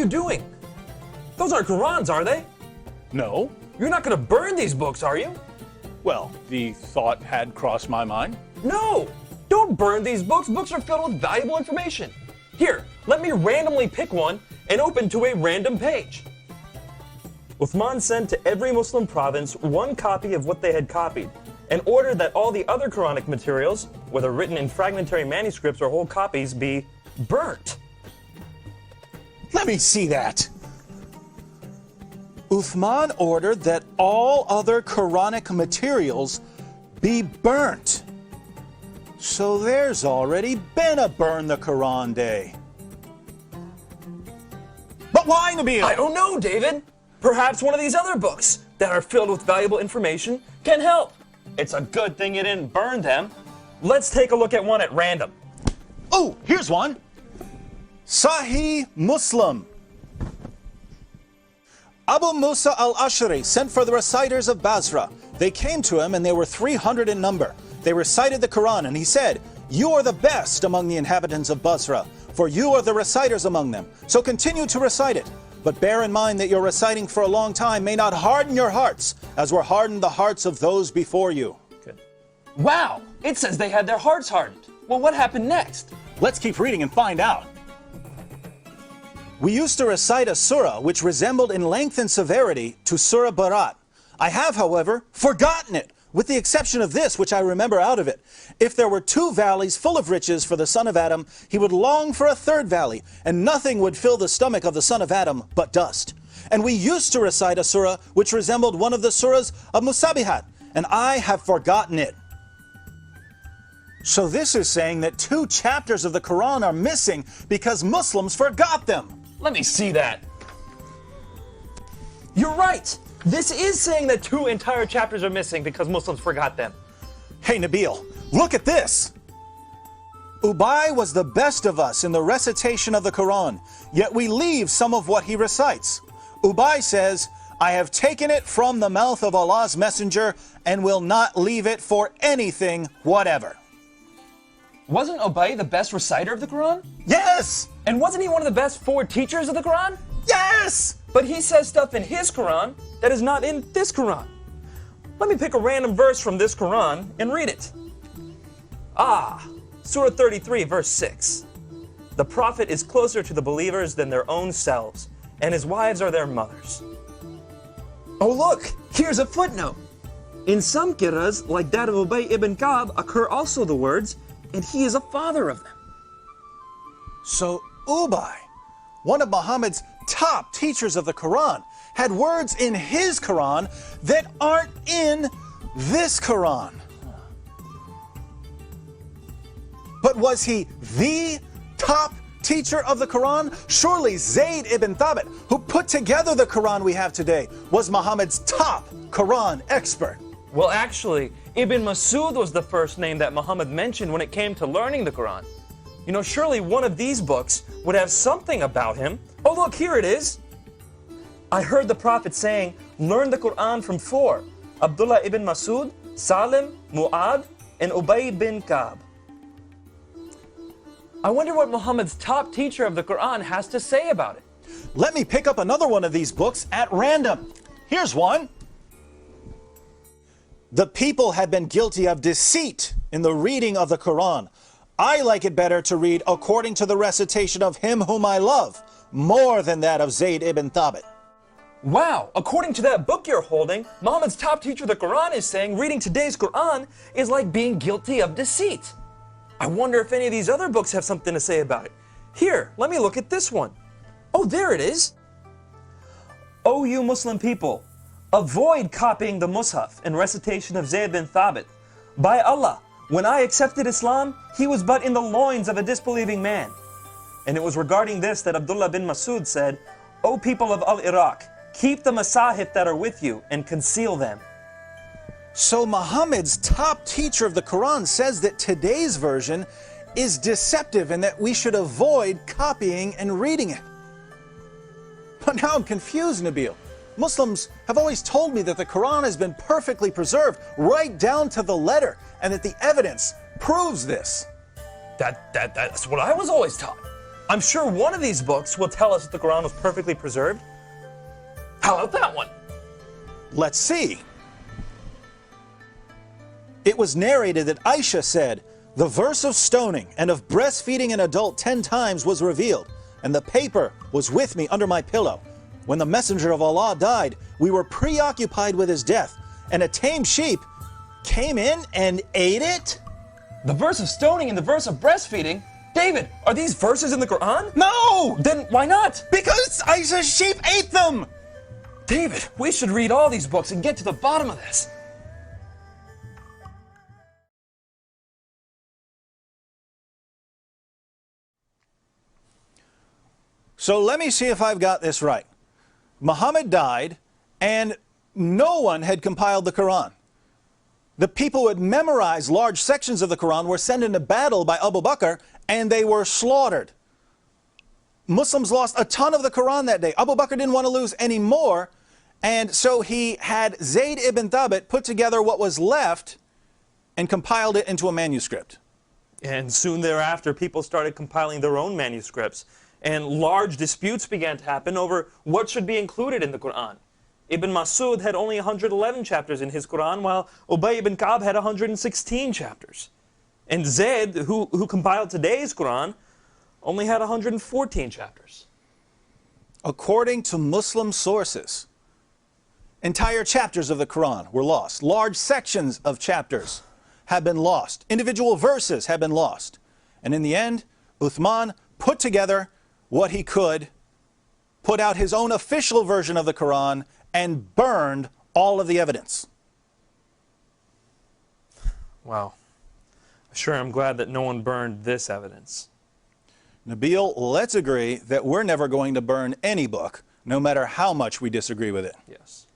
you doing? Those aren't Qurans, are they? No. You're not going to burn these books, are you? Well, the thought had crossed my mind. No! Don't burn these books. Books are filled with valuable information. Here, let me randomly pick one and open to a random page. Uthman sent to every Muslim province one copy of what they had copied, and ordered that all the other Quranic materials, whether written in fragmentary manuscripts or whole copies, be burnt. Let me see that. Uthman ordered that all other Quranic materials be burnt. So there's already been a Burn the Quran Day. But why, Nabeel? I don't know, David. Perhaps one of these other books that are filled with valuable information can help. It's a good thing you didn't burn them. Let's take a look at one at random. Oh, here's one. Sahih Muslim. Abu Musa al-Ash'ari sent for the reciters of Basra. They came to him and they were 300 in number. They recited the Quran and he said, "You are the best among the inhabitants of Basra, for you are the reciters among them. So continue to recite it. But bear in mind that your reciting for a long time may not harden your hearts, as were hardened the hearts of those before you." Good. Wow, it says they had their hearts hardened. Well, what happened next? Let's keep reading and find out. We used to recite a surah which resembled in length and severity to Surah Barat. I have, however, forgotten it, with the exception of this, which I remember out of it. If there were 2 valleys full of riches for the son of Adam, he would long for a 3rd valley, and nothing would fill the stomach of the son of Adam but dust. And we used to recite a surah which resembled one of the surahs of Musabihat, and I have forgotten it. So this is saying that 2 chapters of the Quran are missing because Muslims forgot them. Let me see that. You're right. This is saying that 2 entire chapters are missing because Muslims forgot them. Hey Nabeel, look at this. Ubay was the best of us in the recitation of the Quran, yet we leave some of what he recites. Ubay says, "I have taken it from the mouth of Allah's messenger and will not leave it for anything whatever." Wasn't Ubay the best reciter of the Quran? Yes! And wasn't he one of the best 4 teachers of the Quran? Yes! But he says stuff in his Quran that is not in this Quran. Let me pick a random verse from this Quran and read it. Surah 33, verse 6. The Prophet is closer to the believers than their own selves, and his wives are their mothers. Oh look, here's a footnote. In some qira'as, like that of Ubay ibn Ka'b, occur also the words, "and he is a father of them." So Ubay, one of Muhammad's top teachers of the Quran, had words in his Quran that aren't in this Quran. But was he the top teacher of the Quran? Surely Zayd ibn Thabit, who put together the Quran we have today, was Muhammad's top Quran expert. Well, actually, Ibn Masud was the first name that Muhammad mentioned when it came to learning the Quran. You know, surely one of these books would have something about him. Oh, look, here it is. I heard the Prophet saying, "Learn the Quran from 4, Abdullah ibn Masud, Salim, Mu'ad, and Ubay bin Ka'b." I wonder what Muhammad's top teacher of the Quran has to say about it. Let me pick up another one of these books at random. Here's one. The people have been guilty of deceit in the reading of the Quran. I like it better to read according to the recitation of him whom I love, more than that of Zayd ibn Thabit. Wow, according to that book you're holding, Muhammad's top teacher of the Quran is saying reading today's Quran is like being guilty of deceit. I wonder if any of these other books have something to say about it. Here, let me look at this one. Oh, there it is. O you Muslim people, avoid copying the Mus'haf and recitation of Zayd bin Thabit. By Allah, when I accepted Islam, he was but in the loins of a disbelieving man. And it was regarding this that Abdullah bin Masud said, "O people of Al-Iraq, keep the masahif that are with you and conceal them." So Muhammad's top teacher of the Quran says that today's version is deceptive and that we should avoid copying and reading it. But now I'm confused, Nabeel. Muslims have always told me that the Quran has been perfectly preserved right down to the letter and that the evidence proves this. That's what I was always taught. I'm sure one of these books will tell us that the Quran was perfectly preserved. How about that one? Let's see. It was narrated that Aisha said, "The verse of stoning and of breastfeeding an adult 10 times was revealed, and the paper was with me under my pillow. When the Messenger of Allah died, we were preoccupied with his death, and a tame sheep came in and ate it?" The verse of stoning and the verse of breastfeeding? David, are these verses in the Quran? No! Then why not? Because Aisha's sheep ate them! David, we should read all these books and get to the bottom of this. So let me see if I've got this right. Muhammad died, and no one had compiled the Quran. The people who had memorized large sections of the Quran were sent into battle by Abu Bakr, and they were slaughtered. Muslims lost a ton of the Quran that day. Abu Bakr didn't want to lose any more, and so he had Zayd ibn Thabit put together what was left and compiled it into a manuscript. And soon thereafter, people started compiling their own manuscripts, and large disputes began to happen over what should be included in the Quran. Ibn Masud had only 111 chapters in his Quran, while Ubay ibn Ka'b had 116 chapters. And Zayd, who compiled today's Quran, only had 114 chapters. According to Muslim sources, entire chapters of the Quran were lost. Large sections of chapters have been lost. Individual verses have been lost. And in the end, Uthman put together what he could, put out his own official version of the Quran, and burned all of the evidence. Wow. Sure, I'm glad that no one burned this evidence. Nabeel, let's agree that we're never going to burn any book, no matter how much we disagree with it. Yes.